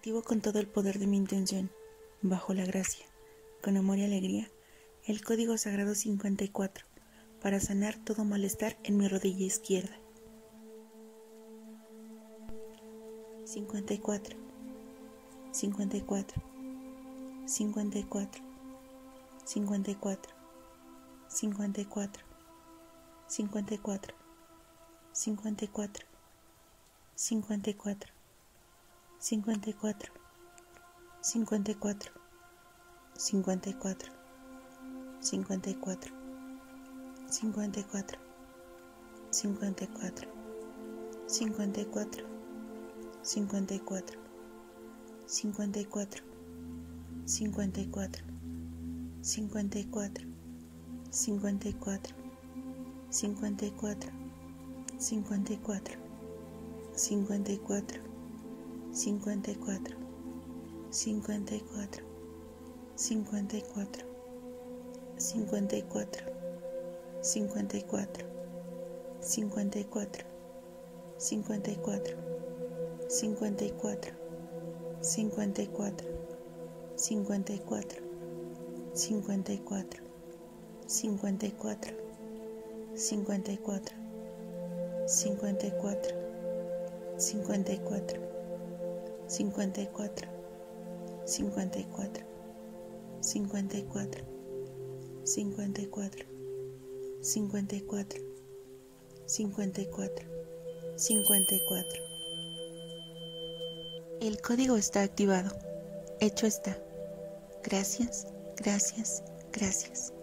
Activo con todo el poder de mi intención, bajo la gracia, con amor y alegría, el código sagrado 54, para sanar todo malestar en mi rodilla izquierda. 54, 54, 54, 54, 54, 54, 54, 54, 54, 54, 54, 54, 54, 54, 54, 54, 54, 54, 54, 54, 54, 54, 54, 54, 54, 54, 54, 54, 54, 54, 54, 54, 54, 54, 54, 54, 54, 54, 54, 54, 54, 54, 54, 54, 54. El código está activado. Hecho está. Gracias, gracias, gracias.